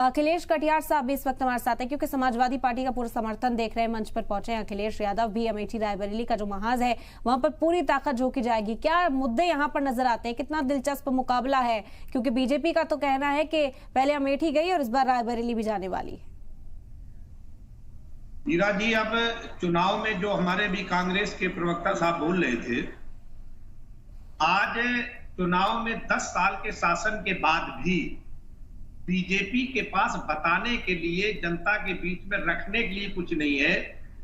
अखिलेश कटियार साहब भी इस वक्त हमारे साथ हैं क्योंकि समाजवादी पार्टी का पूरा समर्थन देख रहे हैं। मंच पर पहुंचे हैं अखिलेश यादव भी। अमेठी रायबरेली का जो महाज है वहां पर पूरी ताकत झोंकी जाएगी। क्या मुद्दे यहां पर नजर आते हैं? कितना दिलचस्प मुकाबला है, क्योंकि बीजेपी का तो कहना है कि पहले अमेठी गई और इस बार रायबरेली भी जाने वाली है। हीरा जी, अब चुनाव में जो हमारे भी कांग्रेस के प्रवक्ता साहब बोल रहे थे, आज चुनाव में 10 साल के शासन के बाद भी बीजेपी के पास बताने के लिए, जनता के बीच में रखने के लिए कुछ नहीं है।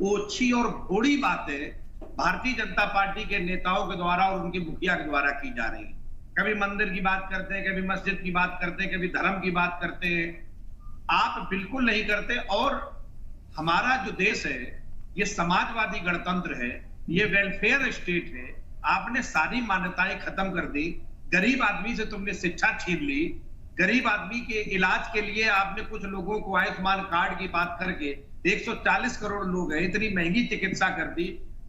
ओछी और भोड़ी बातें भारतीय जनता पार्टी के नेताओं के द्वारा और उनके मुखिया के द्वारा की जा रही है। कभी मंदिर की बात करते हैं, कभी मस्जिद की बात करते हैं, कभी धर्म की बात करते हैं। आप बिल्कुल नहीं करते। और हमारा जो देश है ये समाजवादी गणतंत्र है, ये वेलफेयर स्टेट है। आपने सारी मान्यताएं खत्म कर दी। गरीब आदमी से तुमने शिक्षा छीन ली। गरीब आदमी के इलाज के लिए आपने कुछ लोगों को आयुष्मान कार्ड की बात करके 140 करोड़ लोग हैं, इतनी महंगी चिकित्सा कर दी।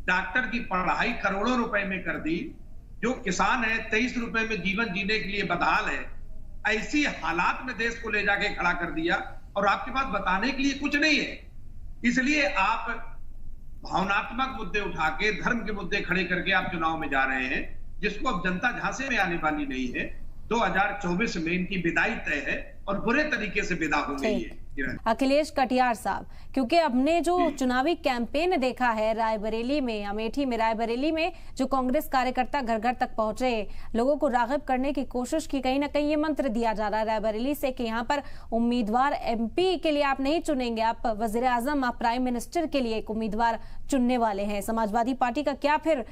डॉक्टर की पढ़ाई करोड़ों रुपए में कर दी। जो किसान है 23 रुपए में जीवन जीने के लिए बदहाल है। ऐसी हालात में देश को ले जाके खड़ा कर दिया और आपके पास बताने के लिए कुछ नहीं है। इसलिए आप भावनात्मक मुद्दे उठा के, धर्म के मुद्दे खड़े करके आप चुनाव में जा रहे हैं, जिसको अब जनता झांसे में आने वाली नहीं है। 2024 में इनकी विदाई तय है और बुरे तरीके से विदा हो गई है। अखिलेश कटियार साहब, क्योंकि हमने जो चुनावी कैंपेन देखा है रायबरेली में, अमेठी में, रायबरेली में जो कांग्रेस कार्यकर्ता घर घर तक पहुंचे, लोगों को राग़िब करने की कोशिश की, कहीं ना कहीं ये मंत्र दिया जा रहा है रायबरेली से कि यहाँ पर उम्मीदवार एमपी के लिए आप नहीं चुनेंगे, आप वजीर आजम, आप प्राइम मिनिस्टर के लिए एक उम्मीदवार चुनने वाले हैं। समाजवादी पार्टी का क्या फिर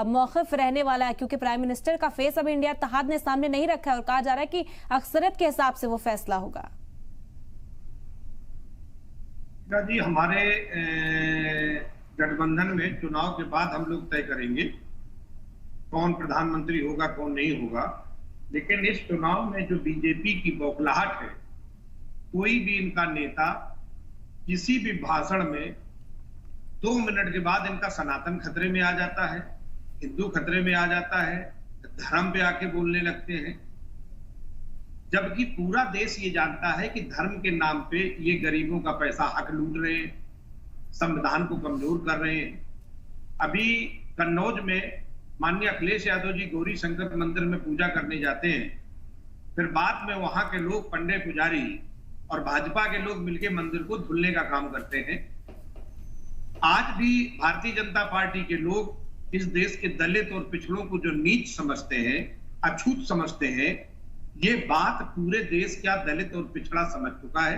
मौक़िफ़ रहने वाला है? क्योंकि प्राइम मिनिस्टर का फेस अब इंडिया इत्तेहाद ने सामने नहीं रखा है और कहा जा रहा है कि अक्सरियत के हिसाब से वो फैसला होगा। जी, हमारे गठबंधन में चुनाव के बाद हम लोग तय करेंगे कौन प्रधानमंत्री होगा, कौन नहीं होगा। लेकिन इस चुनाव में जो बीजेपी की बौखलाहट है, कोई भी इनका नेता किसी भी भाषण में 2 मिनट के बाद इनका सनातन खतरे में आ जाता है, हिंदू खतरे में आ जाता है, धर्म पे आके बोलने लगते हैं। जबकि पूरा देश ये जानता है कि धर्म के नाम पे ये गरीबों का पैसा हक लूट रहे हैं, संविधान को कमजोर कर रहे हैं। अभी कन्नौज में माननीय अखिलेश यादव जी गौरी शंकर मंदिर में पूजा करने जाते हैं, फिर बाद में वहां के लोग, पंडे पुजारी और भाजपा के लोग मिलकर मंदिर को धुलने का काम करते हैं। आज भी भारतीय जनता पार्टी के लोग इस देश के दलित और पिछड़ों को जो नीच समझते हैं, अछूत समझते हैं, ये बात पूरे देश का दलित और पिछड़ा समझ चुका है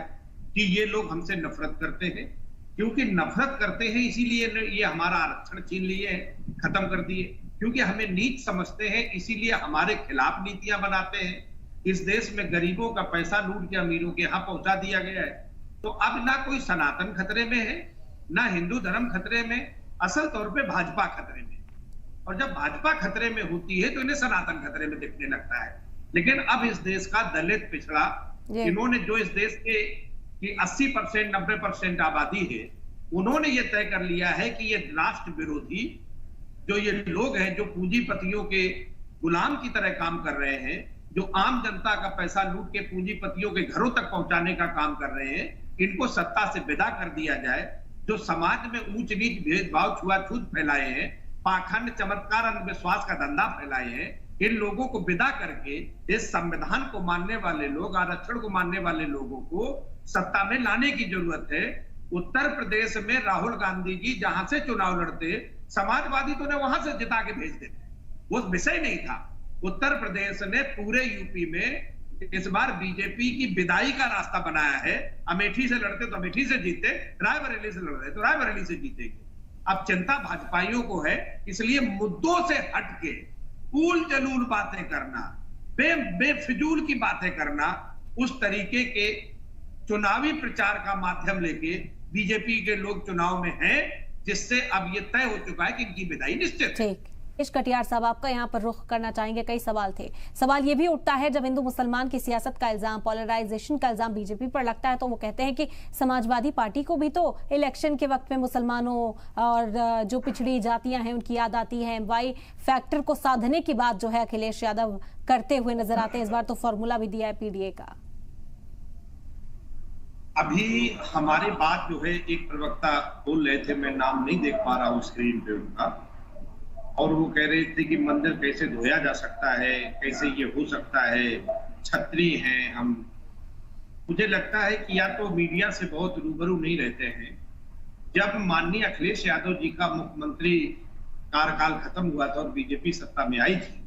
कि ये लोग हमसे नफरत करते हैं। क्योंकि नफरत करते हैं इसीलिए ये हमारा आरक्षण छीन लिए हैं, खत्म कर दिए। क्योंकि हमें नीच समझते हैं इसीलिए हमारे खिलाफ नीतियां बनाते हैं। इस देश में गरीबों का पैसा लूट के अमीरों के यहां पहुंचा दिया गया है। तो अब ना कोई सनातन खतरे में है, ना हिंदू धर्म खतरे में, असल तौर पर भाजपा खतरे में। और जब भाजपा खतरे में होती है तो इन्हें सनातन खतरे में दिखने लगता है। लेकिन अब इस देश का दलित पिछड़ा, इन्होंने जो इस देश के 80% 90% आबादी है, उन्होंने ये तय कर लिया है कि ये राष्ट्र विरोधी जो ये लोग हैं, जो पूंजीपतियों के गुलाम की तरह काम कर रहे हैं, जो आम जनता का पैसा लूट के पूंजीपतियों के घरों तक पहुंचाने का काम कर रहे हैं, इनको सत्ता से विदा कर दिया जाए। जो समाज में ऊंच नीच, भेदभाव, छुआछूत फैलाए हैं, पाखंड, चमत्कार, अंधविश्वास का धंधा फैलाए हैं, इन लोगों को विदा करके इस संविधान को मानने वाले लोग, आरक्षण को मानने वाले लोगों को सत्ता में लाने की जरूरत है। उत्तर प्रदेश में राहुल गांधी जी जहां से चुनाव लड़ते, समाजवादी तो ने वहां से जिता के भेज देते, वो विषय नहीं था। उत्तर प्रदेश ने पूरे यूपी में इस बार बीजेपी की विदाई का रास्ता बनाया है। अमेठी से लड़ते तो अमेठी से जीते, रायबरेली से लड़ रहे तो रायबरेली से जीतेंगे। अब चिंता भाजपाइयों को है, इसलिए मुद्दों से हटके फूल जलूल बातें करना, बेफिजूल की बातें करना, उस तरीके के चुनावी प्रचार का माध्यम लेके बीजेपी के लोग चुनाव में हैं, जिससे अब ये तय हो चुका है कि इनकी विदाई निश्चित है। अखिलेश कटियार साहब, आपका यहाँ पर रुख करना चाहेंगे। कई सवाल थे। सवाल ये भी उठता है जब हिंदू मुसलमान की सियासत का इल्जाम, पोलराइजेशन का इल्जाम बीजेपी पर लगता है, तो वो कहते हैं कि समाजवादी पार्टी को भी तो इलेक्शन के वक्त में मुसलमानों और जो पिछड़ी जातियां हैं उनकी याद आती है। वाई फैक्टर को साधने की बात जो है अखिलेश यादव करते हुए नजर आते हैं। इस बार तो फॉर्मूला भी दिया है पीडीए का। अभी हमारी बात जो है, एक प्रवक्ता बोल रहे थे, मैं नाम नहीं देख पा रहा हूँ स्क्रीन पे उनका, और वो कह रहे थे कि मंदिर कैसे धोया जा सकता है, कैसे ये हो सकता है, छत्री हैं हम। मुझे लगता है कि या तो मीडिया से बहुत रूबरू नहीं रहते हैं। जब माननीय अखिलेश यादव जी का मुख्यमंत्री कार्यकाल खत्म हुआ था और बीजेपी सत्ता में आई थी,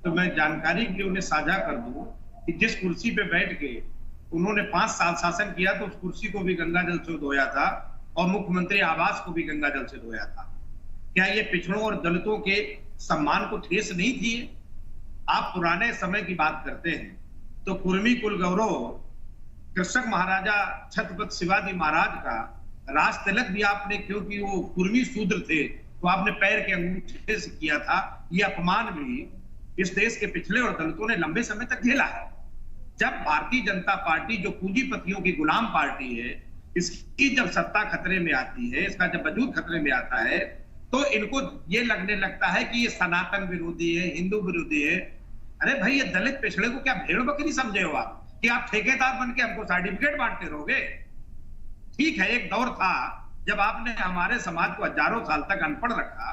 तो मैं जानकारी के लिए उन्हें साझा कर दूं कि जिस कुर्सी पे बैठ के उन्होंने 5 साल शासन किया, तो उस कुर्सी को भी गंगा जल से धोया था और मुख्यमंत्री आवास को भी गंगा जल से धोया था। क्या ये पिछड़ों और दलितों के सम्मान को ठेस नहीं थी? आप पुराने समय की बात करते हैं तो कुर्मी कुल गौरव कृषक महाराजा छत्रपति शिवाजी महाराज का राज तिलक भी आपने, क्योंकि वो कुर्मी शूद्र थे, तो आपने पैर के अंगूठे से किया था। ये अपमान भी इस देश के पिछड़े और दलितों ने लंबे समय तक झेला है। जब भारतीय जनता पार्टी, जो पूंजीपतियों की गुलाम पार्टी है, इसकी जब सत्ता खतरे में आती है, इसका जब वजूद खतरे में आता है, तो इनको ये लगने लगता है कि ये सनातन विरोधी है, हिंदू विरोधी है। अरे भाई, ये दलित पिछड़े को क्या भेड़ बकरी समझे हो आप कि आप ठेकेदार बन के हमको सर्टिफिकेट बांटते रहोगे? ठीक है, एक दौर था जब आपने हमारे समाज को हजारों साल तक अनपढ़ रखा,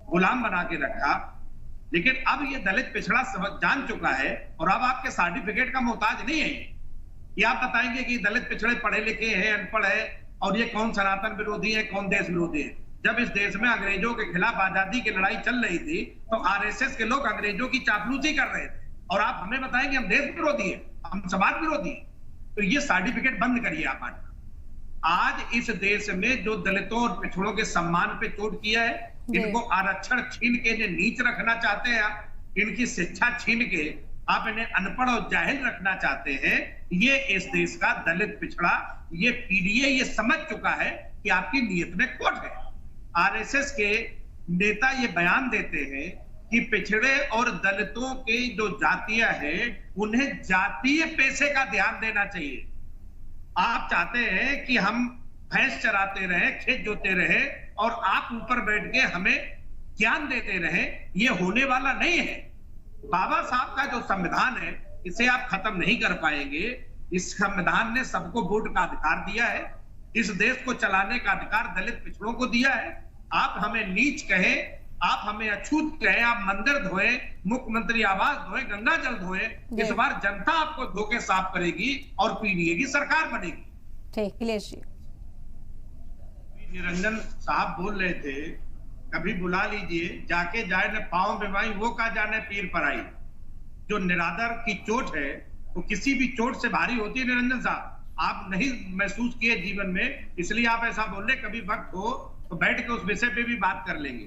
गुलाम बना के रखा, लेकिन अब ये दलित पिछड़ा जान चुका है और अब आपके सर्टिफिकेट का मोहताज नहीं है। ये आप बताएंगे कि दलित पिछड़े पढ़े लिखे हैं, अनपढ़ है, और ये कौन सनातन विरोधी है, कौन देश विरोधी है? जब इस देश में अंग्रेजों के खिलाफ आजादी की लड़ाई चल रही थी, तो आरएसएस के लोग अंग्रेजों की चापलूसी कर रहे थे, और आप हमें बताएंगे हम देश विरोधी है, हम समाज विरोधी है? तो ये सर्टिफिकेट बंद करिए आप। आज इस देश में जो दलितों और पिछड़ों के सम्मान पे चोट किया है, इनको आरक्षण छीन के इन्हें नीच रखना चाहते हैं आप, इनकी शिक्षा छीन के आप इन्हें अनपढ़ और जाहिल रखना चाहते हैं। ये इस देश का दलित पिछड़ा, ये पीडीए ये समझ चुका है कि आपकी नीयत में खोट है। आरएसएस के नेता ये बयान देते हैं कि पिछड़े और दलितों के जो जातीय है, उन्हें जातीय पेशे का ध्यान देना चाहिए। आप चाहते हैं कि हम भैंस चराते रहे, खेत जोते रहे, और आप ऊपर बैठ के हमें ज्ञान देते रहे। ये होने वाला नहीं है। बाबा साहब का जो संविधान है, इसे आप खत्म नहीं कर पाएंगे। इस संविधान ने सबको वोट का अधिकार दिया है, इस देश को चलाने का अधिकार दलित पिछड़ों को दिया है। आप हमें नीच कहें, आप हमें अछूत कहें, आप मंदिर धोए, मुख्यमंत्री आवास धोए, गंगा जल धोए, इस बार जनता आपको धोके साफ करेगी और पीडीए की सरकार बनेगी। ठीक, अखिलेश जी। निरंजन साहब बोल रहे थे, कभी बुला लीजिए, जाके जाए न पांव बेवाई, वो का जाने पीर पर आई। जो निरादर की चोट है वो किसी भी चोट से भारी होती है। निरंजन साहब, आप नहीं महसूस किए जीवन में, इसलिए आप ऐसा बोल रहे। कभी वक्त हो तो बैठ के उस विषय पे भी बात कर लेंगे।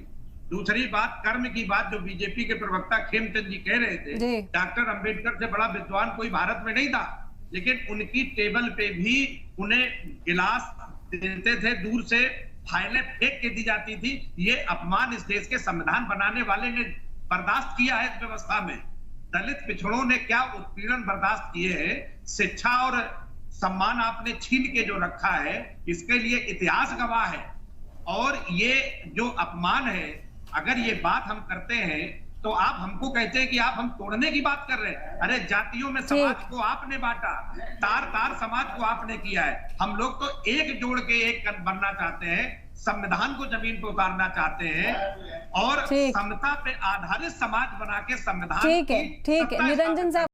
दूसरी बात, कर्म की बात, जो बीजेपी के प्रवक्ता खेमचंद जी कह रहे थे, डॉक्टर अंबेडकर से बड़ा विद्वान कोई भारत में नहीं था, लेकिन उनकी टेबल पे भी उन्हें गिलास देते थे, दूर से फाइलें फेंक के दी जाती थी। ये अपमान इस देश के संविधान बनाने वाले ने बर्दाश्त किया है इस व्यवस्था में। दलित पिछड़ों ने क्या उत्पीड़न बर्दाश्त किए हैं। शिक्षा और सम्मान आपने छीन के जो रखा है, इसके लिए इतिहास गवाह है। और ये जो अपमान है, अगर ये बात हम करते हैं तो आप हमको कहते हैं कि आप हम तोड़ने की बात कर रहे हैं। अरे जातियों में समाज को आपने बांटा, तार तार समाज को आपने किया है। हम लोग तो एक जोड़ के एक बनना चाहते हैं, संविधान को जमीन पर उतारना चाहते हैं, और समता पे आधारित समाज बना के संविधान ठीक है निरंजन साहब।